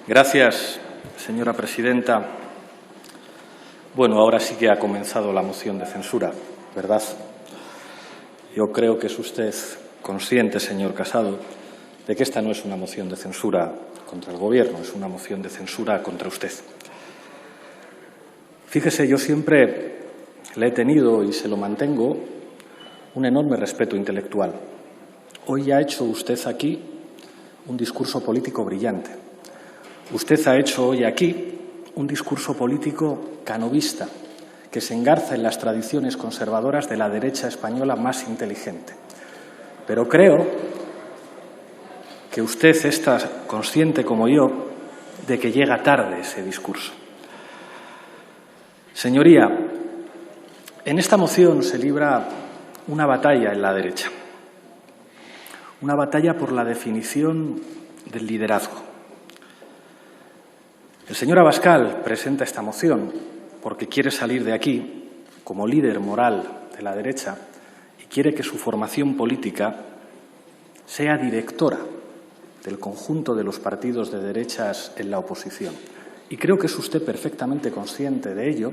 Gracias, señora presidenta. Bueno, ahora sí que ha comenzado la moción de censura, ¿verdad? Yo creo que es usted consciente, señor Casado, de que esta no es una moción de censura contra el Gobierno, es una moción de censura contra usted. Fíjese, yo siempre le he tenido y se lo mantengo un enorme respeto intelectual. Hoy ha hecho usted aquí un discurso político brillante. Usted ha hecho hoy aquí un discurso político canovista que se engarza en las tradiciones conservadoras de la derecha española más inteligente. Pero creo que usted está consciente, como yo, de que llega tarde ese discurso. Señoría, en esta moción se libra una batalla en la derecha, una batalla por la definición del liderazgo. El señor Abascal presenta esta moción porque quiere salir de aquí como líder moral de la derecha y quiere que su formación política sea directora del conjunto de los partidos de derechas en la oposición. Y creo que es usted perfectamente consciente de ello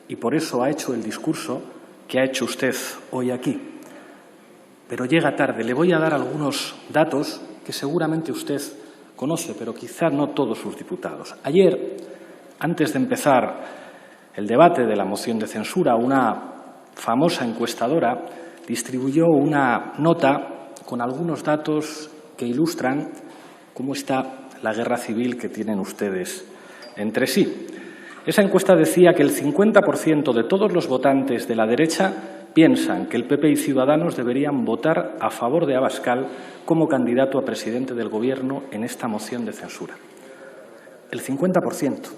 y por eso ha hecho el discurso que ha hecho usted hoy aquí. Pero llega tarde. Le voy a dar algunos datos que seguramente usted conoce, pero quizá no todos sus diputados. Ayer, antes de empezar el debate de la moción de censura, una famosa encuestadora distribuyó una nota con algunos datos que ilustran cómo está la guerra civil que tienen ustedes entre sí. Esa encuesta decía que el 50% de todos los votantes de la derecha piensan que el PP y Ciudadanos deberían votar a favor de Abascal como candidato a presidente del Gobierno en esta moción de censura. El 50%.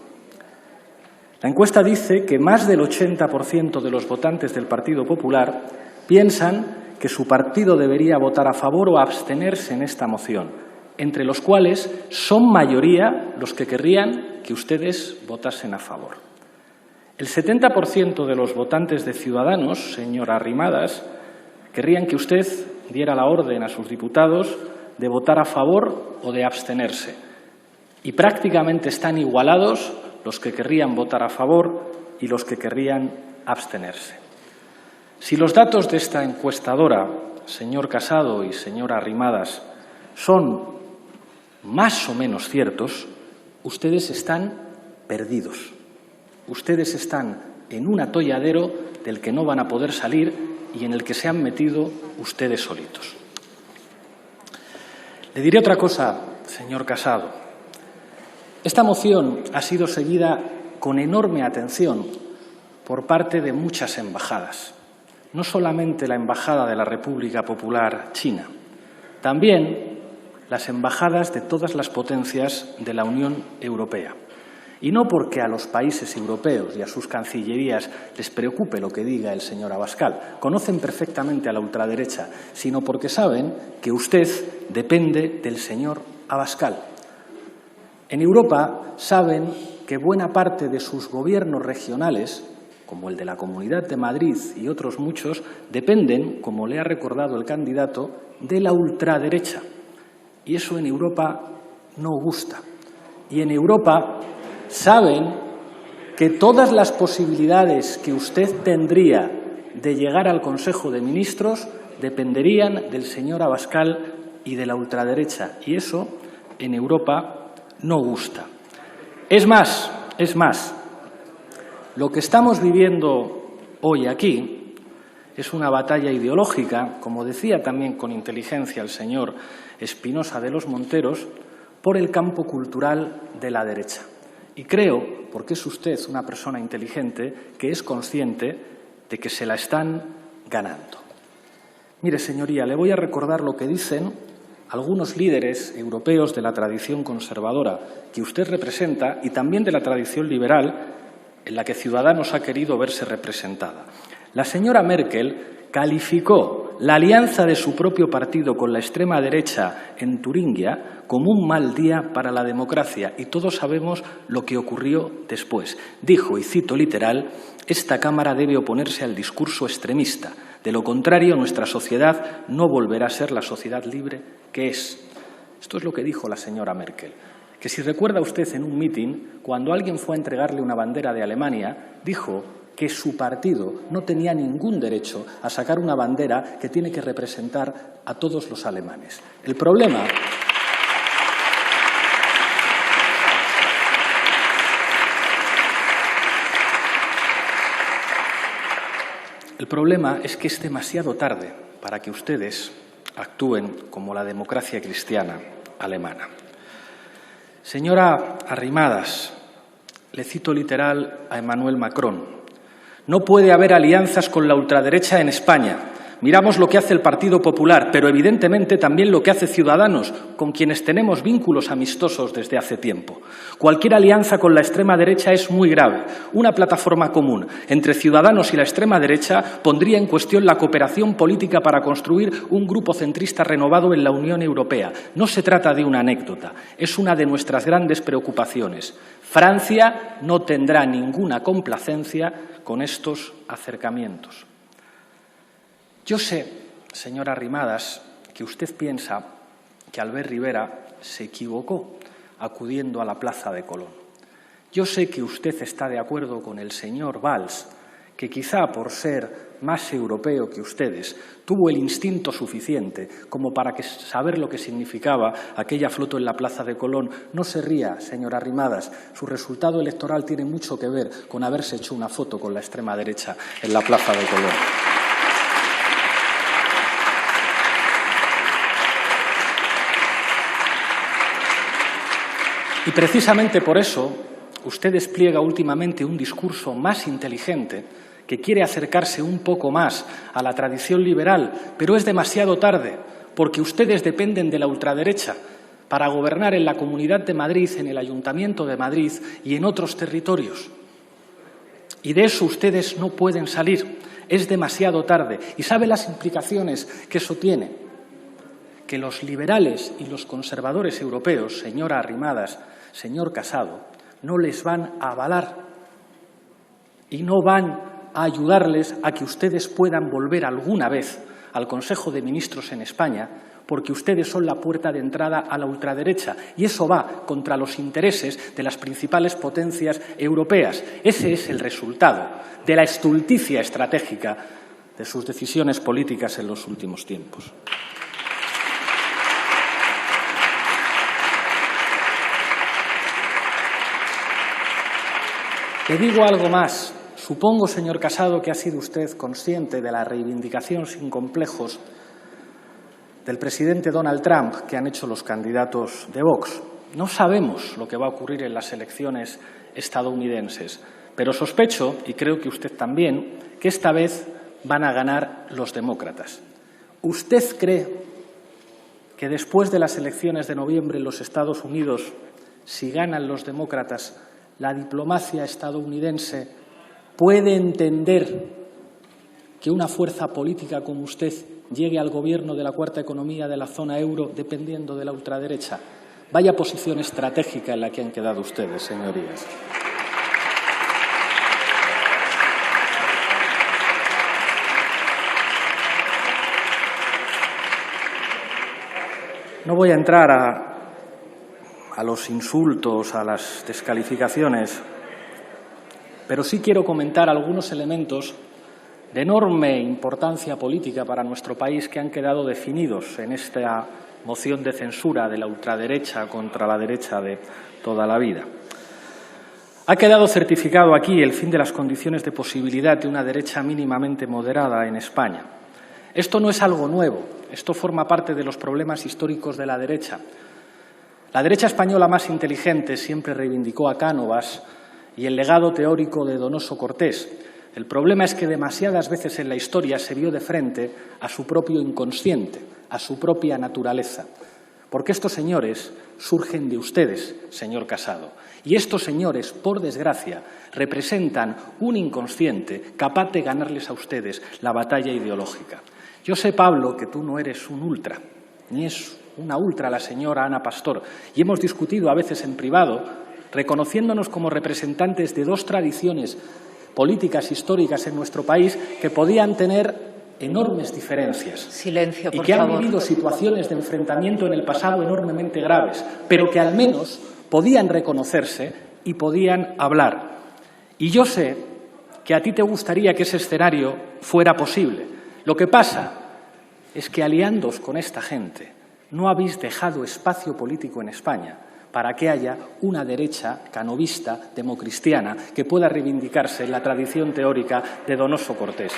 La encuesta dice que más del 80% de los votantes del Partido Popular piensan que su partido debería votar a favor o abstenerse en esta moción, entre los cuales son mayoría los que querrían que ustedes votasen a favor. El 70% de los votantes de Ciudadanos, señora Arrimadas, querrían que usted diera la orden a sus diputados de votar a favor o de abstenerse. Y prácticamente están igualados los que querrían votar a favor y los que querrían abstenerse. Si los datos de esta encuestadora, señor Casado y señora Arrimadas, son más o menos ciertos, ustedes están perdidos. Ustedes están en un atolladero del que no van a poder salir y en el que se han metido ustedes solitos. Le diré otra cosa, señor Casado. Esta moción ha sido seguida con enorme atención por parte de muchas embajadas. No solamente la Embajada de la República Popular China, también las embajadas de todas las potencias de la Unión Europea. Y no porque a los países europeos y a sus cancillerías les preocupe lo que diga el señor Abascal, conocen perfectamente a la ultraderecha, sino porque saben que usted depende del señor Abascal. En Europa saben que buena parte de sus gobiernos regionales, como el de la Comunidad de Madrid y otros muchos, dependen, como le ha recordado el candidato, de la ultraderecha. Y eso en Europa no gusta. Y en Europa saben que todas las posibilidades que usted tendría de llegar al Consejo de Ministros dependerían del señor Abascal y de la ultraderecha. Y eso en Europa no gusta. Es más, lo que estamos viviendo hoy aquí es una batalla ideológica, como decía también con inteligencia el señor Espinosa de los Monteros, por el campo cultural de la derecha. Y creo, porque es usted una persona inteligente, que es consciente de que se la están ganando. Mire, señoría, le voy a recordar lo que dicen algunos líderes europeos de la tradición conservadora que usted representa y también de la tradición liberal en la que Ciudadanos ha querido verse representada. La señora Merkel calificó la alianza de su propio partido con la extrema derecha en Turingia como un mal día para la democracia y todos sabemos lo que ocurrió después. Dijo, y cito literal, «Esta Cámara debe oponerse al discurso extremista. De lo contrario, nuestra sociedad no volverá a ser la sociedad libre que es». Esto es lo que dijo la señora Merkel. que si recuerda usted en un mitin, cuando alguien fue a entregarle una bandera de Alemania, dijo que su partido no tenía ningún derecho a sacar una bandera que tiene que representar a todos los alemanes. El problema es que es demasiado tarde para que ustedes actúen como la democracia cristiana alemana. Señora Arrimadas, le cito literal a Emmanuel Macron: no puede haber alianzas con la ultraderecha en España. Miramos lo que hace el Partido Popular, pero evidentemente también lo que hace Ciudadanos, con quienes tenemos vínculos amistosos desde hace tiempo. Cualquier alianza con la extrema derecha es muy grave. Una plataforma común entre Ciudadanos y la extrema derecha pondría en cuestión la cooperación política para construir un grupo centrista renovado en la Unión Europea. No se trata de una anécdota, es una de nuestras grandes preocupaciones. Francia no tendrá ninguna complacencia con estos acercamientos. Yo sé, señora Arrimadas, que usted piensa que Albert Rivera se equivocó acudiendo a la Plaza de Colón. Yo sé que usted está de acuerdo con el señor Valls, que quizá por ser más europeo que ustedes tuvo el instinto suficiente como para saber lo que significaba aquella foto en la Plaza de Colón. No se ría, señora Arrimadas, su resultado electoral tiene mucho que ver con haberse hecho una foto con la extrema derecha en la Plaza de Colón. Y precisamente por eso usted despliega últimamente un discurso más inteligente que quiere acercarse un poco más a la tradición liberal, pero es demasiado tarde, porque ustedes dependen de la ultraderecha para gobernar en la Comunidad de Madrid, en el Ayuntamiento de Madrid y en otros territorios. Y de eso ustedes no pueden salir, es demasiado tarde. ¿Y sabe las implicaciones que eso tiene? Que los liberales y los conservadores europeos, señora Arrimadas, señor Casado, no les van a avalar y no van a ayudarles a que ustedes puedan volver alguna vez al Consejo de Ministros en España, porque ustedes son la puerta de entrada a la ultraderecha y eso va contra los intereses de las principales potencias europeas. Ese es el resultado de la estulticia estratégica de sus decisiones políticas en los últimos tiempos. Le digo algo más. Supongo, señor Casado, que ha sido usted consciente de la reivindicación sin complejos del presidente Donald Trump que han hecho los candidatos de Vox. No sabemos lo que va a ocurrir en las elecciones estadounidenses, pero sospecho, y creo que usted también, que esta vez van a ganar los demócratas. ¿Usted cree que después de las elecciones de noviembre en los Estados Unidos, si ganan los demócratas, la diplomacia estadounidense puede entender que una fuerza política como usted llegue al gobierno de la cuarta economía de la zona euro dependiendo de la ultraderecha? Vaya posición estratégica en la que han quedado ustedes, señorías. No voy a entrar a los insultos, a las descalificaciones, pero sí quiero comentar algunos elementos de enorme importancia política para nuestro país que han quedado definidos en esta moción de censura de la ultraderecha contra la derecha de toda la vida. Ha quedado certificado aquí el fin de las condiciones de posibilidad de una derecha mínimamente moderada en España. Esto no es algo nuevo, esto forma parte de los problemas históricos de la derecha. La derecha española más inteligente siempre reivindicó a Cánovas y el legado teórico de Donoso Cortés. El problema es que demasiadas veces en la historia se vio de frente a su propio inconsciente, a su propia naturaleza. Porque estos señores surgen de ustedes, señor Casado. Y estos señores, por desgracia, representan un inconsciente capaz de ganarles a ustedes la batalla ideológica. Yo sé, Pablo, que tú no eres un ultra, ni es una ultra la señora Ana Pastor, y hemos discutido a veces en privado, reconociéndonos como representantes de dos tradiciones políticas históricas en nuestro país que podían tener enormes diferencias. Silencio, por y que han favor. vivido situaciones de enfrentamiento en el pasado enormemente graves, pero que al menos podían reconocerse y podían hablar. Y yo sé que a ti te gustaría que ese escenario fuera posible. Lo que pasa es que aliándoos con esta gente no habéis dejado espacio político en España para que haya una derecha canovista, democristiana, que pueda reivindicarse en la tradición teórica de Donoso Cortés.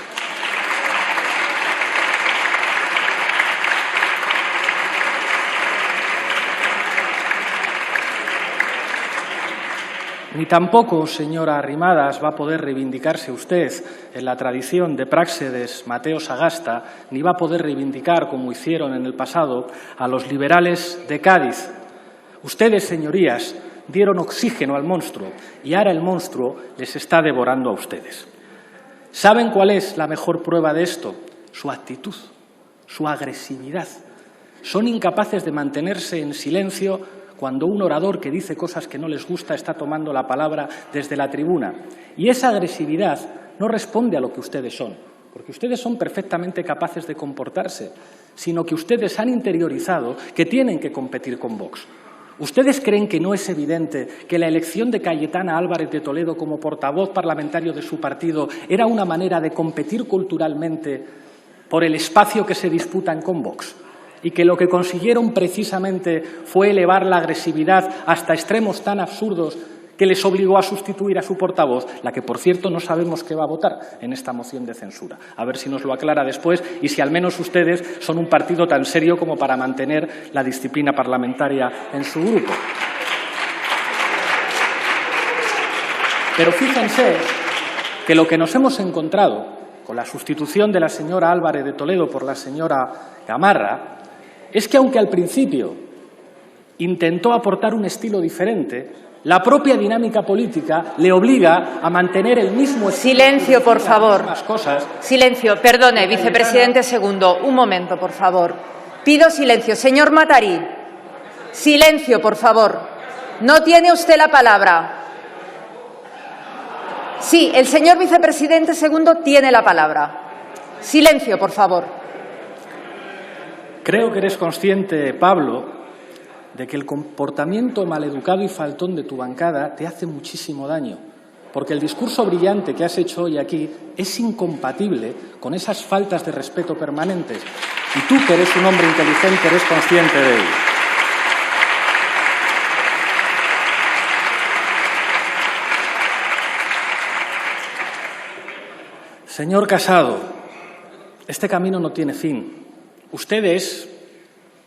Ni tampoco, señora Arrimadas, va a poder reivindicarse usted en la tradición de Práxedes Mateo Sagasta, ni va a poder reivindicar, como hicieron en el pasado, a los liberales de Cádiz. Ustedes, señorías, dieron oxígeno al monstruo y ahora el monstruo les está devorando a ustedes. ¿Saben cuál es la mejor prueba de esto? Su actitud, su agresividad. Son incapaces de mantenerse en silencio cuando un orador que dice cosas que no les gusta está tomando la palabra desde la tribuna. Y esa agresividad no responde a lo que ustedes son, porque ustedes son perfectamente capaces de comportarse, sino que ustedes han interiorizado que tienen que competir con Vox. ¿Ustedes creen que no es evidente que la elección de Cayetana Álvarez de Toledo como portavoz parlamentario de su partido era una manera de competir culturalmente por el espacio que se disputan con Vox? Y que lo que consiguieron precisamente fue elevar la agresividad hasta extremos tan absurdos que les obligó a sustituir a su portavoz, la que, por cierto, no sabemos qué va a votar en esta moción de censura. A ver si nos lo aclara después y si al menos ustedes son un partido tan serio como para mantener la disciplina parlamentaria en su grupo. Pero fíjense que lo que nos hemos encontrado con la sustitución de la señora Álvarez de Toledo por la señora Gamarra es que, aunque al principio intentó aportar un estilo diferente, la propia dinámica política le obliga a mantener el mismo estilo. Silencio, por favor. Cosas. Silencio. Perdone, vicepresidente segundo. Un momento, por favor. Pido silencio. Señor Matarí. Silencio, por favor. No tiene usted la palabra. Sí, el señor vicepresidente segundo tiene la palabra. Silencio, por favor. Creo que eres consciente, Pablo, de que el comportamiento maleducado y faltón de tu bancada te hace muchísimo daño, porque el discurso brillante que has hecho hoy aquí es incompatible con esas faltas de respeto permanentes. Y tú, que eres un hombre inteligente, eres consciente de ello. Señor Casado, este camino no tiene fin. Ustedes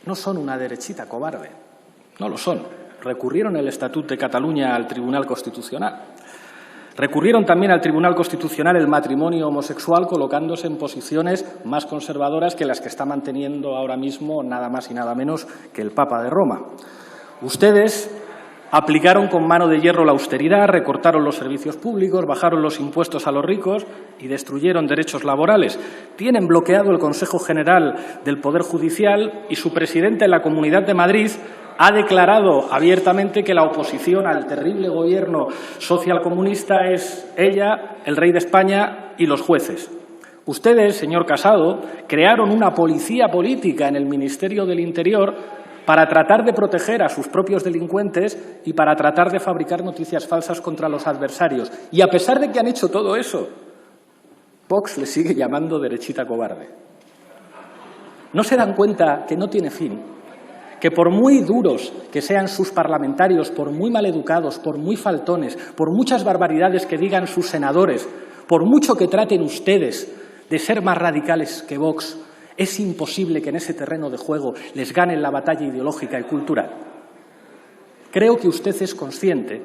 no son una derechita cobarde. No lo son. Recurrieron el Estatut de Cataluña al Tribunal Constitucional. Recurrieron también al Tribunal Constitucional el matrimonio homosexual, colocándose en posiciones más conservadoras que las que está manteniendo ahora mismo nada más y nada menos que el Papa de Roma. Ustedes aplicaron con mano de hierro la austeridad, recortaron los servicios públicos, bajaron los impuestos a los ricos y destruyeron derechos laborales. Tienen bloqueado el Consejo General del Poder Judicial y su presidente en la Comunidad de Madrid ha declarado abiertamente que la oposición al terrible gobierno socialcomunista es ella, el rey de España y los jueces. Ustedes, señor Casado, crearon una policía política en el Ministerio del Interior para tratar de proteger a sus propios delincuentes y para tratar de fabricar noticias falsas contra los adversarios. Y a pesar de que han hecho todo eso, Vox le sigue llamando derechita cobarde. ¿No se dan cuenta que no tiene fin? Que por muy duros que sean sus parlamentarios, por muy maleducados, por muy faltones, por muchas barbaridades que digan sus senadores, por mucho que traten ustedes de ser más radicales que Vox, es imposible que en ese terreno de juego les ganen la batalla ideológica y cultural. Creo que usted es consciente,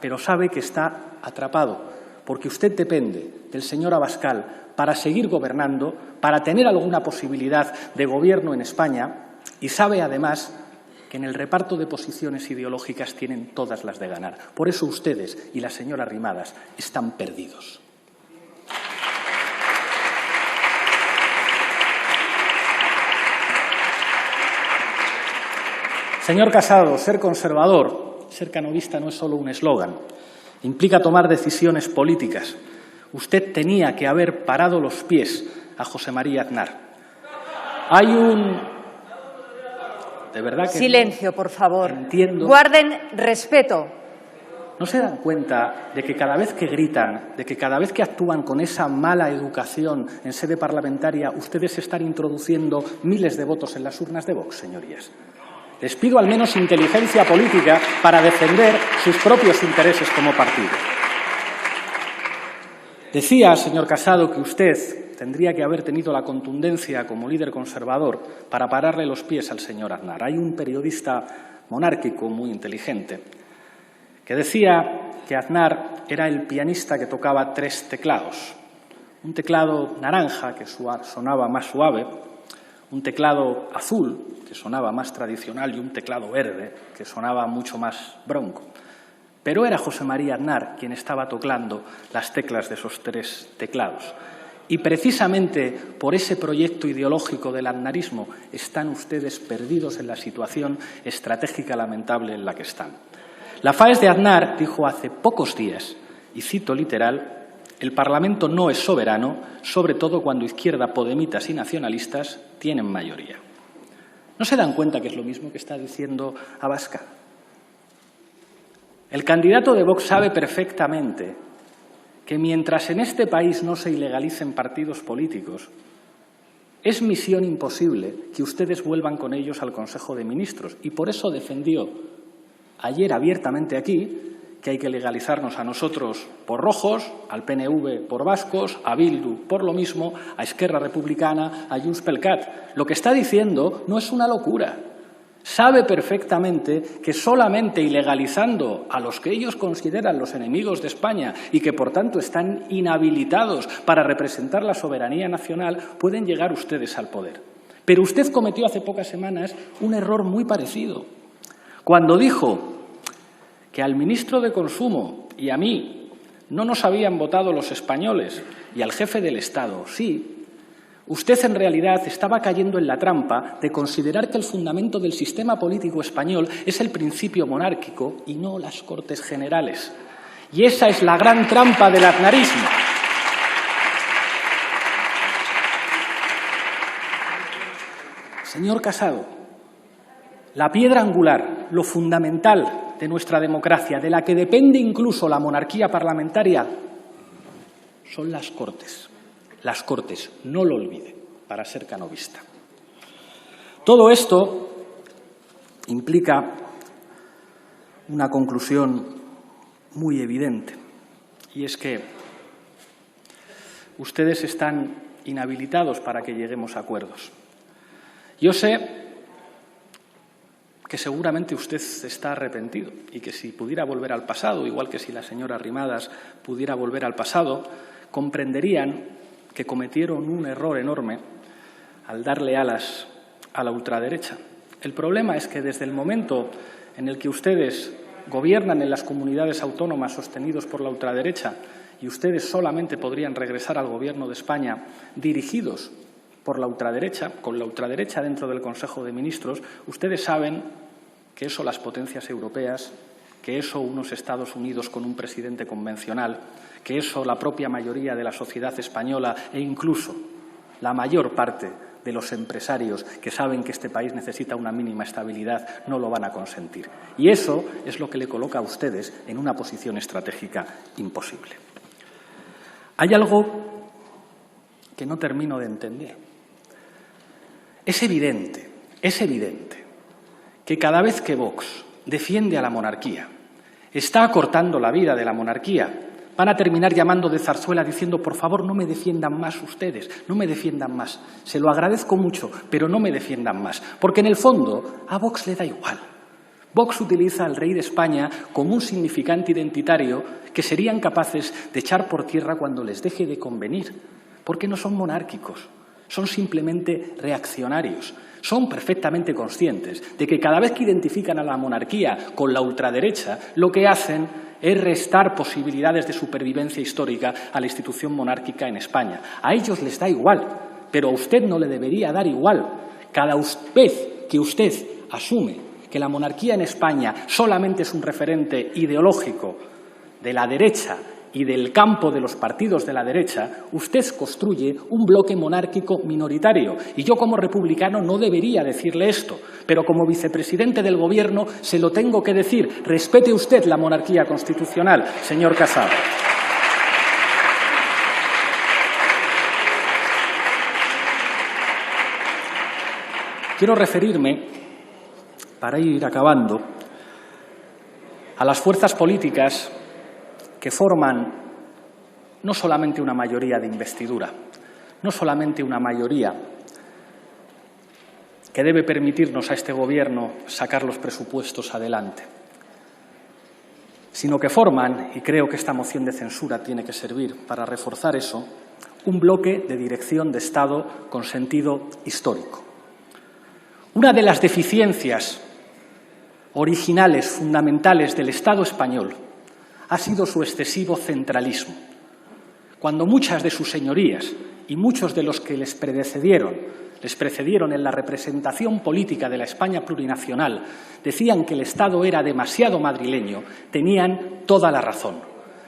pero sabe que está atrapado, porque usted depende del señor Abascal para seguir gobernando, para tener alguna posibilidad de gobierno en España, y sabe además que en el reparto de posiciones ideológicas tienen todas las de ganar. Por eso ustedes y la señora Arrimadas están perdidos. Señor Casado, ser conservador, ser canovista no es solo un eslogan. Implica tomar decisiones políticas. Usted tenía que haber parado los pies a José María Aznar. de verdad que... Silencio, por favor. Entiendo. Guarden respeto. ¿No se dan cuenta de que cada vez que gritan, de que cada vez que actúan con esa mala educación en sede parlamentaria, ustedes están introduciendo miles de votos en las urnas de Vox, señorías? Les pido al menos inteligencia política para defender sus propios intereses como partido. Decía, señor Casado, que usted tendría que haber tenido la contundencia como líder conservador para pararle los pies al señor Aznar. Hay un periodista monárquico muy inteligente que decía que Aznar era el pianista que tocaba 3 teclados. Un teclado naranja, que sonaba más suave, un teclado azul, que sonaba más tradicional, y un teclado verde, que sonaba mucho más bronco. Pero era José María Aznar quien estaba tocando las teclas de esos 3 teclados. Y precisamente por ese proyecto ideológico del aznarismo están ustedes perdidos en la situación estratégica lamentable en la que están. La FAES de Aznar dijo hace pocos días, y cito literal, el Parlamento no es soberano, sobre todo cuando izquierda, podemitas y nacionalistas tienen mayoría. ¿No se dan cuenta que es lo mismo que está diciendo Abascal? El candidato de Vox sabe perfectamente que mientras en este país no se ilegalicen partidos políticos, es misión imposible que ustedes vuelvan con ellos al Consejo de Ministros. Y por eso defendió ayer abiertamente aquí que hay que legalizarnos a nosotros por rojos, al PNV por vascos, a Bildu por lo mismo, a Esquerra Republicana, a Junts pel Cat. Lo que está diciendo no es una locura. Sabe perfectamente que solamente ilegalizando a los que ellos consideran los enemigos de España y que, por tanto, están inhabilitados para representar la soberanía nacional, pueden llegar ustedes al poder. Pero usted cometió hace pocas semanas un error muy parecido. Cuando dijo que al ministro de Consumo y a mí no nos habían votado los españoles y al jefe del Estado sí, usted en realidad estaba cayendo en la trampa de considerar que el fundamento del sistema político español es el principio monárquico y no las Cortes Generales. Y esa es la gran trampa del aznarismo. Señor Casado, la piedra angular, lo fundamental de nuestra democracia, de la que depende incluso la monarquía parlamentaria, son las Cortes. Las Cortes, no lo olvide, para ser canovista. Todo esto implica una conclusión muy evidente, y es que ustedes están inhabilitados para que lleguemos a acuerdos. Yo sé que seguramente usted está arrepentido y que si pudiera volver al pasado, igual que si la señora Arrimadas pudiera volver al pasado, comprenderían que cometieron un error enorme al darle alas a la ultraderecha. El problema es que desde el momento en el que ustedes gobiernan en las comunidades autónomas sostenidos por la ultraderecha y ustedes solamente podrían regresar al Gobierno de España dirigidos por la ultraderecha, con la ultraderecha dentro del Consejo de Ministros, ustedes saben que eso las potencias europeas, que eso unos Estados Unidos con un presidente convencional, que eso la propia mayoría de la sociedad española e incluso la mayor parte de los empresarios que saben que este país necesita una mínima estabilidad no lo van a consentir. Y eso es lo que le coloca a ustedes en una posición estratégica imposible. Hay algo que no termino de entender. Es evidente que cada vez que Vox defiende a la monarquía, está acortando la vida de la monarquía, van a terminar llamando de zarzuela diciendo por favor no me defiendan más ustedes, no me defiendan más. Se lo agradezco mucho, pero no me defiendan más. Porque en el fondo a Vox le da igual. Vox utiliza al rey de España como un significante identitario que serían capaces de echar por tierra cuando les deje de convenir. Porque no son monárquicos, son simplemente reaccionarios. Son perfectamente conscientes de que cada vez que identifican a la monarquía con la ultraderecha, lo que hacen es restar posibilidades de supervivencia histórica a la institución monárquica en España. A ellos les da igual, pero a usted no le debería dar igual. Cada vez que usted asume que la monarquía en España solamente es un referente ideológico de la derecha y del campo de los partidos de la derecha, usted construye un bloque monárquico minoritario. Y yo, como republicano, no debería decirle esto, pero como vicepresidente del Gobierno se lo tengo que decir. Respete usted la monarquía constitucional, señor Casado. Quiero referirme, para ir acabando, a las fuerzas políticas que forman no solamente una mayoría de investidura, no solamente una mayoría que debe permitirnos a este Gobierno sacar los presupuestos adelante, sino que forman, y creo que esta moción de censura tiene que servir para reforzar eso, un bloque de dirección de Estado con sentido histórico. Una de las deficiencias originales, fundamentales del Estado español ha sido su excesivo centralismo. Cuando muchas de sus señorías y muchos de los que les precedieron en la representación política de la España plurinacional, decían que el Estado era demasiado madrileño, tenían toda la razón.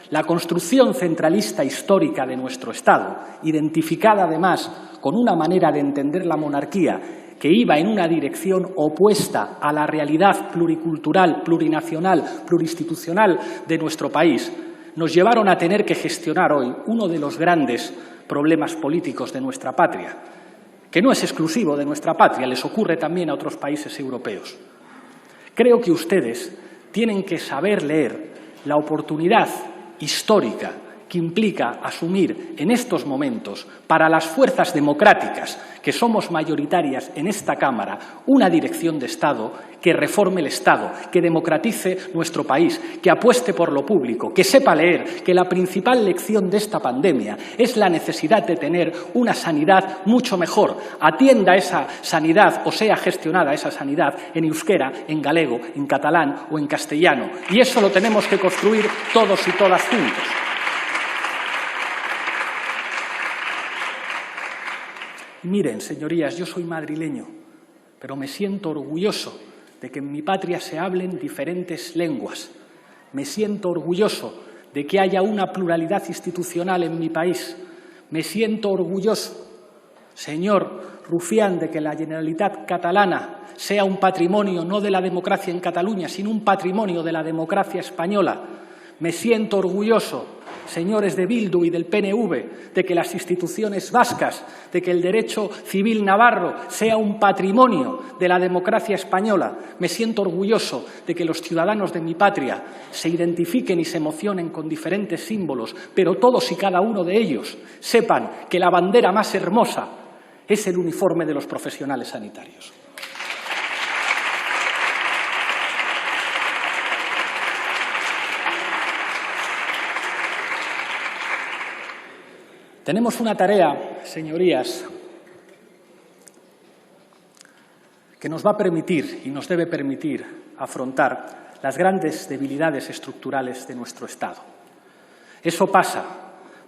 La construcción centralista histórica de nuestro Estado, identificada además con una manera de entender la monarquía que iba en una dirección opuesta a la realidad pluricultural, plurinacional, plurinstitucional de nuestro país, nos llevaron a tener que gestionar hoy uno de los grandes problemas políticos de nuestra patria, que no es exclusivo de nuestra patria, les ocurre también a otros países europeos. Creo que ustedes tienen que saber leer la oportunidad histórica que implica asumir en estos momentos, para las fuerzas democráticas que somos mayoritarias en esta Cámara, una dirección de Estado que reforme el Estado, que democratice nuestro país, que apueste por lo público, que sepa leer que la principal lección de esta pandemia es la necesidad de tener una sanidad mucho mejor. Atienda esa sanidad o sea gestionada esa sanidad en euskera, en galego, en catalán o en castellano. Y eso lo tenemos que construir todos y todas juntos. Miren, señorías, yo soy madrileño, pero me siento orgulloso de que en mi patria se hablen diferentes lenguas. Me siento orgulloso de que haya una pluralidad institucional en mi país. Me siento orgulloso, señor Rufián, de que la Generalitat catalana sea un patrimonio no de la democracia en Cataluña, sino un patrimonio de la democracia española. Me siento orgulloso, señores de Bildu y del PNV, de que las instituciones vascas, de que el derecho civil navarro sea un patrimonio de la democracia española. Me siento orgulloso de que los ciudadanos de mi patria se identifiquen y se emocionen con diferentes símbolos, pero todos y cada uno de ellos sepan que la bandera más hermosa es el uniforme de los profesionales sanitarios. Tenemos una tarea, señorías, que nos va a permitir y nos debe permitir afrontar las grandes debilidades estructurales de nuestro Estado. Eso pasa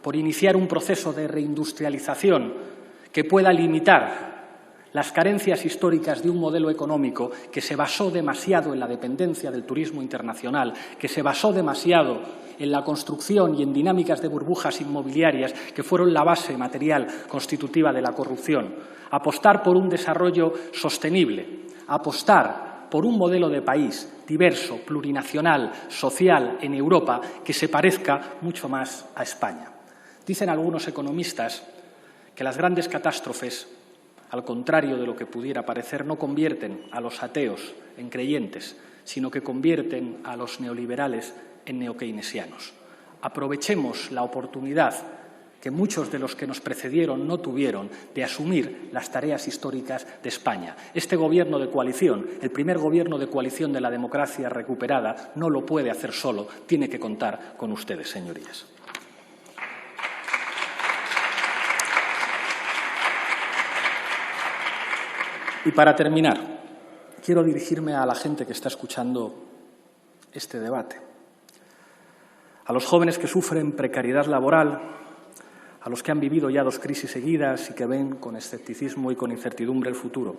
por iniciar un proceso de reindustrialización que pueda limitar las carencias históricas de un modelo económico que se basó demasiado en la dependencia del turismo internacional, que se basó demasiado en la construcción y en dinámicas de burbujas inmobiliarias que fueron la base material constitutiva de la corrupción. Apostar por un desarrollo sostenible, apostar por un modelo de país diverso, plurinacional, social en Europa que se parezca mucho más a España. Dicen algunos economistas que las grandes catástrofes, al contrario de lo que pudiera parecer, no convierten a los ateos en creyentes, sino que convierten a los neoliberales en neokeynesianos. Aprovechemos la oportunidad que muchos de los que nos precedieron no tuvieron de asumir las tareas históricas de España. Este Gobierno de coalición, el primer Gobierno de coalición de la democracia recuperada, no lo puede hacer solo, tiene que contar con ustedes, señorías. Y para terminar, quiero dirigirme a la gente que está escuchando este debate, a los jóvenes que sufren precariedad laboral, a los que han vivido ya 2 crisis seguidas y que ven con escepticismo y con incertidumbre el futuro,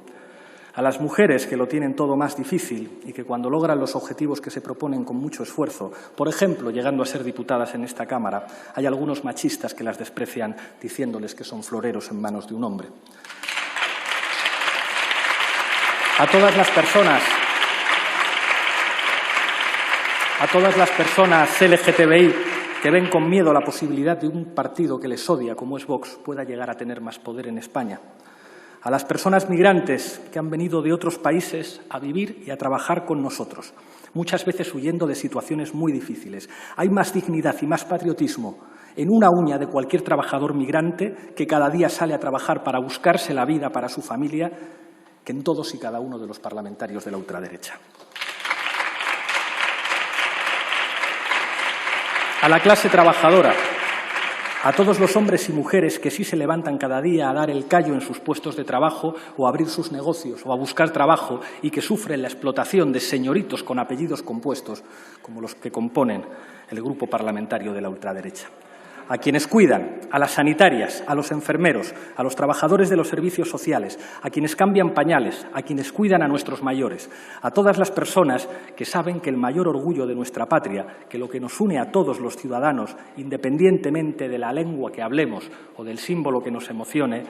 A las mujeres que lo tienen todo más difícil y que cuando logran los objetivos que se proponen con mucho esfuerzo, por ejemplo, llegando a ser diputadas en esta Cámara, hay algunos machistas que las desprecian diciéndoles que son floreros en manos de un hombre. A todas las personas LGTBI que ven con miedo la posibilidad de un partido que les odia, como es Vox, pueda llegar a tener más poder en España. A las personas migrantes que han venido de otros países a vivir y a trabajar con nosotros, muchas veces huyendo de situaciones muy difíciles. Hay más dignidad y más patriotismo en una uña de cualquier trabajador migrante que cada día sale a trabajar para buscarse la vida para su familia que en todos y cada uno de los parlamentarios de la ultraderecha. A la clase trabajadora, a todos los hombres y mujeres que sí se levantan cada día a dar el callo en sus puestos de trabajo o a abrir sus negocios o a buscar trabajo y que sufren la explotación de señoritos con apellidos compuestos, como los que componen el grupo parlamentario de la ultraderecha. A quienes cuidan, a las sanitarias, a los enfermeros, a los trabajadores de los servicios sociales, a quienes cambian pañales, a quienes cuidan a nuestros mayores, a todas las personas que saben que el mayor orgullo de nuestra patria, que lo que nos une a todos los ciudadanos, independientemente de la lengua que hablemos o del símbolo que nos emocione,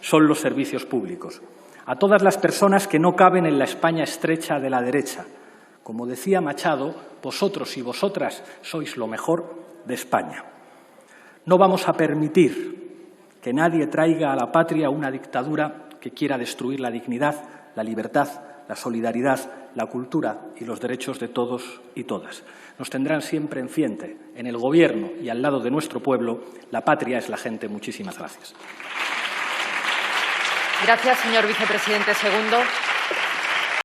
son los servicios públicos. A todas las personas que no caben en la España estrecha de la derecha. Como decía Machado, vosotros y vosotras sois lo mejor de España. No vamos a permitir que nadie traiga a la patria una dictadura que quiera destruir la dignidad, la libertad, la solidaridad, la cultura y los derechos de todos y todas. Nos tendrán siempre en frente, en el Gobierno y al lado de nuestro pueblo. La patria es la gente. Muchísimas gracias. Gracias, señor vicepresidente segundo.